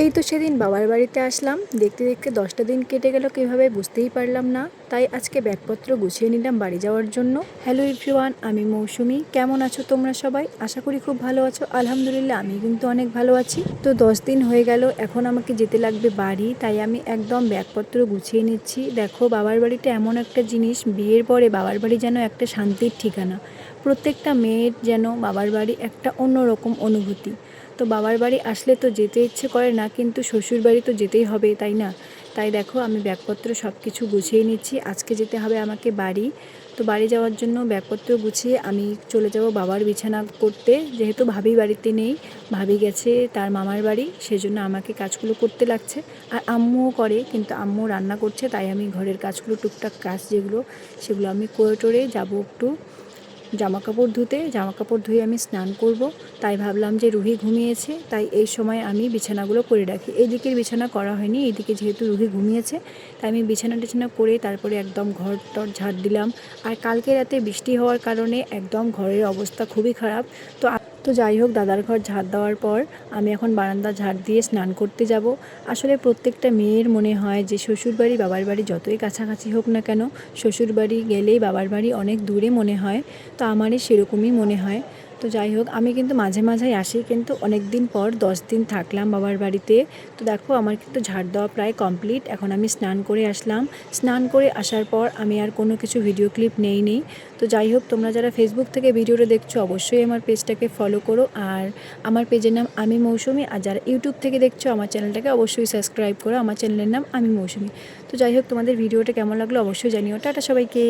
এই তো সেদিন বাবার বাড়িতে আসলাম, দেখতে দেখতে 10টা দিন কেটে গেল কীভাবে বুঝতেই পারলাম না। তাই আজকে ব্যাগপত্র গুছিয়ে নিলাম বাড়ি যাওয়ার জন্য। হ্যালো এভরিওয়ান, আমি মৌসুমি। কেমন আছো তোমরা সবাই? আশা করি খুব ভালো আছো। আলহামদুলিল্লাহ আমি কিন্তু অনেক ভালো আছি। তো 10 দিন হয়ে গেল, এখন আমাকে যেতে লাগবে বাড়ি, তাই আমি একদম ব্যাগপত্র গুছিয়ে নিচ্ছি। দেখো, বাবার বাড়িটা এমন একটা জিনিস, বিয়ের পরে বাবার বাড়ি যেন একটা শান্তির ঠিকানা। প্রত্যেকটা মেয়ের যেন বাবার বাড়ি একটা অন্যরকম অনুভূতি। তো বাবার বাড়ি আসলে তো যেতে ইচ্ছে করে না, কিন্তু শ্বশুর বাড়ি তো যেতেই হবে, তাই না? তাই দেখো, আমি ব্যাগপত্র সব কিছু গুছিয়ে নিচ্ছি। আজকে যেতে হবে আমাকে বাড়ি। তো বাড়ি যাওয়ার জন্য ব্যাগপত্র গুছিয়ে আমি চলে যাব বাবার বিছানা করতে। যেহেতু ভাবি বাড়িতে নেই, ভাবি গেছে তার মামার বাড়ি, সেজন্য আমাকে কাজগুলো করতে লাগছে। আর আম্মুও করে, কিন্তু আম্মু রান্না করছে, তাই আমি ঘরের কাজগুলো, টুকটাক কাজ যেগুলো, সেগুলো আমি করে টোরে যাবো একটু জামাকাপড় ধুতে। জামাকাপড় ধুয়ে আমি স্নান করব। তাই ভাবলাম যে রুহি ঘুমিয়েছে, তাই এই সময় আমি বিছানাগুলো করে রাখি। এই দিকের বিছানা করা হয়নি, এইদিকে যেহেতু রুহি ঘুমিয়েছে, তাই আমি বিছানা টিছানা করে তারপরে একদম ঘর টর ঝাড় দিলাম। আর কালকে রাতে বৃষ্টি হওয়ার কারণে একদম ঘরের অবস্থা খুবই খারাপ। তো যাই হোক, দাদার ঘর ঝাড় দেওয়ার পর আমি এখন বারান্দা ঝাড় দিয়ে স্নান করতে যাব। আসলে প্রত্যেকটা মেয়ের মনে হয় যে শ্বশুরবাড়ি বাবার বাড়ি যতই কাছাকাছি হোক না কেন, শ্বশুরবাড়ি গেলেই বাবার বাড়ি অনেক দূরে মনে হয়। তো আমারই সেরকমই মনে হয়। তো যাই হোক, আমি কিন্তু মাঝে মাঝেই আসি, কিন্তু অনেক দিন পর 10 দিন থাকলাম বাবার বাড়িতে। তো দেখো, আমার কিন্তু ঝাড় দেওয়া প্রায় কমপ্লিট। এখন আমি স্নান করে আসলাম। স্নান করে আসার পর আমি আর কোনো কিছু ভিডিও ক্লিপ নেই। তো যাই হোক, তোমরা যারা ফেসবুক থেকে ভিডিওটা দেখছো অবশ্যই আমার পেজটাকে ফলো করো। আর আমার পেজের নাম আমি মৌসুমি। আর যারা ইউটিউব থেকে দেখছো আমার চ্যানেলটাকে অবশ্যই সাবস্ক্রাইব করো। আমার চ্যানেলের নাম আমি মৌসুমি। তো যাই হোক, তোমাদের ভিডিওটা কেমন লাগলো অবশ্যই জানিও। টাটা সবাইকে।